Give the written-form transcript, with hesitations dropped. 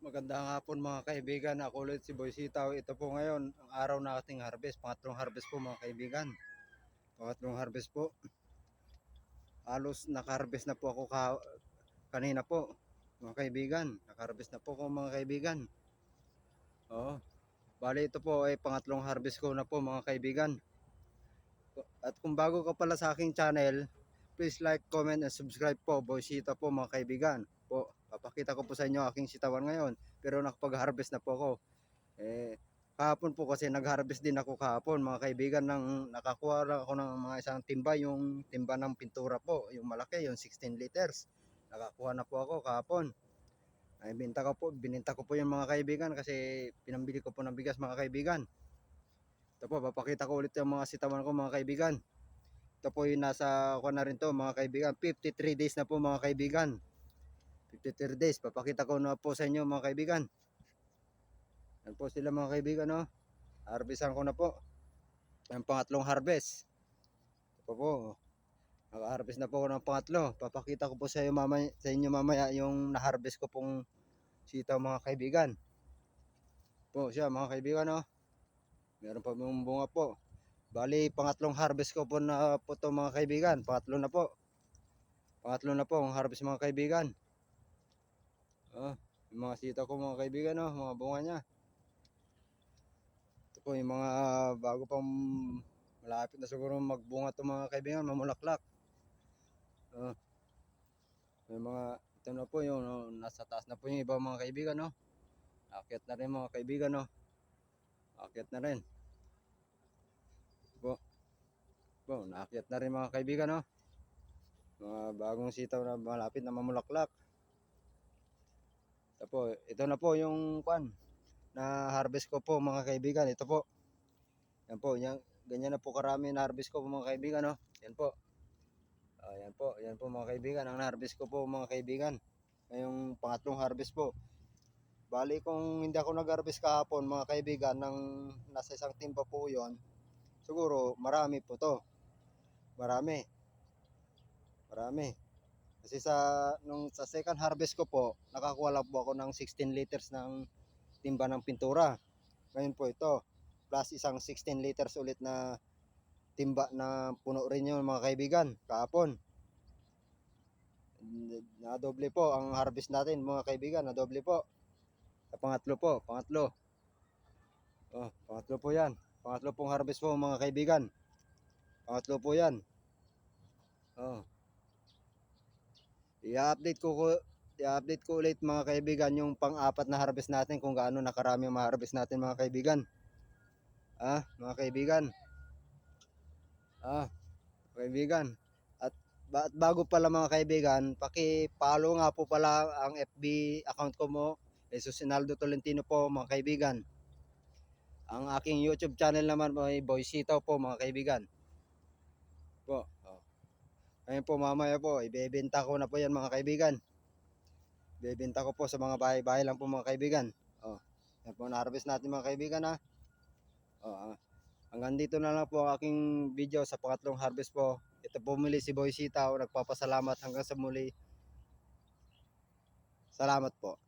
Magandang hapon mga kaibigan, ako ulit si Boy Sitaw. Ito po ngayon, ang araw na ating harvest, pangatlong harvest po mga kaibigan. Pangatlong harvest po. Halos naka-harvest na po ako kanina po mga kaibigan. Naka-harvest na po ako mga kaibigan. Oo. Bali ito po ay pangatlong harvest ko na po mga kaibigan. At kung bago ka pala sa aking channel, please like, comment, and subscribe po. Boy Sitaw po mga kaibigan. Papakita ko po sa inyo aking sitawan ngayon. Pero nakapag-harvest na po ako. Kahapon po kasi nag-harvest din ako kahapon mga kaibigan, nakakuha lang ako ng mga isang timba, yung timba ng pintura po, yung malaki, yung 16 liters. Nakakuha na po ako kahapon. Ay bininta ko po yung mga kaibigan kasi pinambili ko po ng bigas mga kaibigan. Ito po, papakita ko ulit yung mga sitawan ko mga kaibigan. Ito po yung nasa ako na rin to mga kaibigan. 53 days na po mga kaibigan. 53 days. Papakita ko na po sa inyo mga kaibigan. Yan po sila mga kaibigan, no? Harvestan ko na po. Ang pangatlong harvest. Ito po. Naka-harvest na po ako ng pangatlo. Papakita ko po sa inyo mamaya yung na-harvest ko pong sitaw mga kaibigan. Po siya mga kaibigan, no? Meron pa mong bunga po. Bali, pangatlong harvest ko po na po to mga kaibigan. Pangatlo na po. Pangatlo na po ang harvest mga kaibigan. Yung mga sitaw ko mga kaibigan, no? Mga bunga niya. Ito po yung mga bago pang malapit na siguro magbunga to mga kaibigan, mamulaklak. May mga ito na po yung nasa taas na po yung iba mga kaibigan, no? Akyat na rin mga kaibigan, no? Akyat na rin. Naakyat na rin mga kaibigan, no? Mga bagong sitaw na malapit na mamulaklak. Ito na po yung na harvest ko po mga kaibigan. Ito po. Yan po, ganyan na po karami na harvest ko po mga kaibigan, no? Yan po. Yan po mga kaibigan, ang na-harvest ko po mga kaibigan. Ngayong pangatlong harvest po. Bali kung hindi ako nag-harvest kahapon mga kaibigan, nasa isang timba po yon, siguro marami po to. Marami. Kasi sa second harvest ko po, nakakuha lang po ako ng 16 liters ng timba ng pintura. Ngayon po ito, plus isang 16 liters ulit na timba na puno rin yun mga kaibigan, kahapon. Nadoble po ang harvest natin mga kaibigan, nadoble po. Sa pangatlo po, pangatlo po yan. Pangatlo pong harvest po mga kaibigan. Pangatlo po yan. I-update ko ulit mga kaibigan yung pang-apat na harvest natin, kung gaano nakarami ang ma-harvest natin mga kaibigan. Mga kaibigan. Kaibigan. At bago pala mga kaibigan, paki-follow nga po pala ang FB account ko mo, Jesus Inaldo Tolentino po mga kaibigan. Ang aking YouTube channel naman ay Boy Sitaw po mga kaibigan. Ngayon po mamaya po, ibebenta ko na po yan mga kaibigan. Ibebenta ko po sa mga bahay-bahay lang po mga kaibigan. Yan po na-harvest natin mga kaibigan, ha. Hanggang dito na lang po ang aking video sa pangatlong harvest po. Ito po muli si Boy Sitaw, nagpapasalamat hanggang sa muli. Salamat po.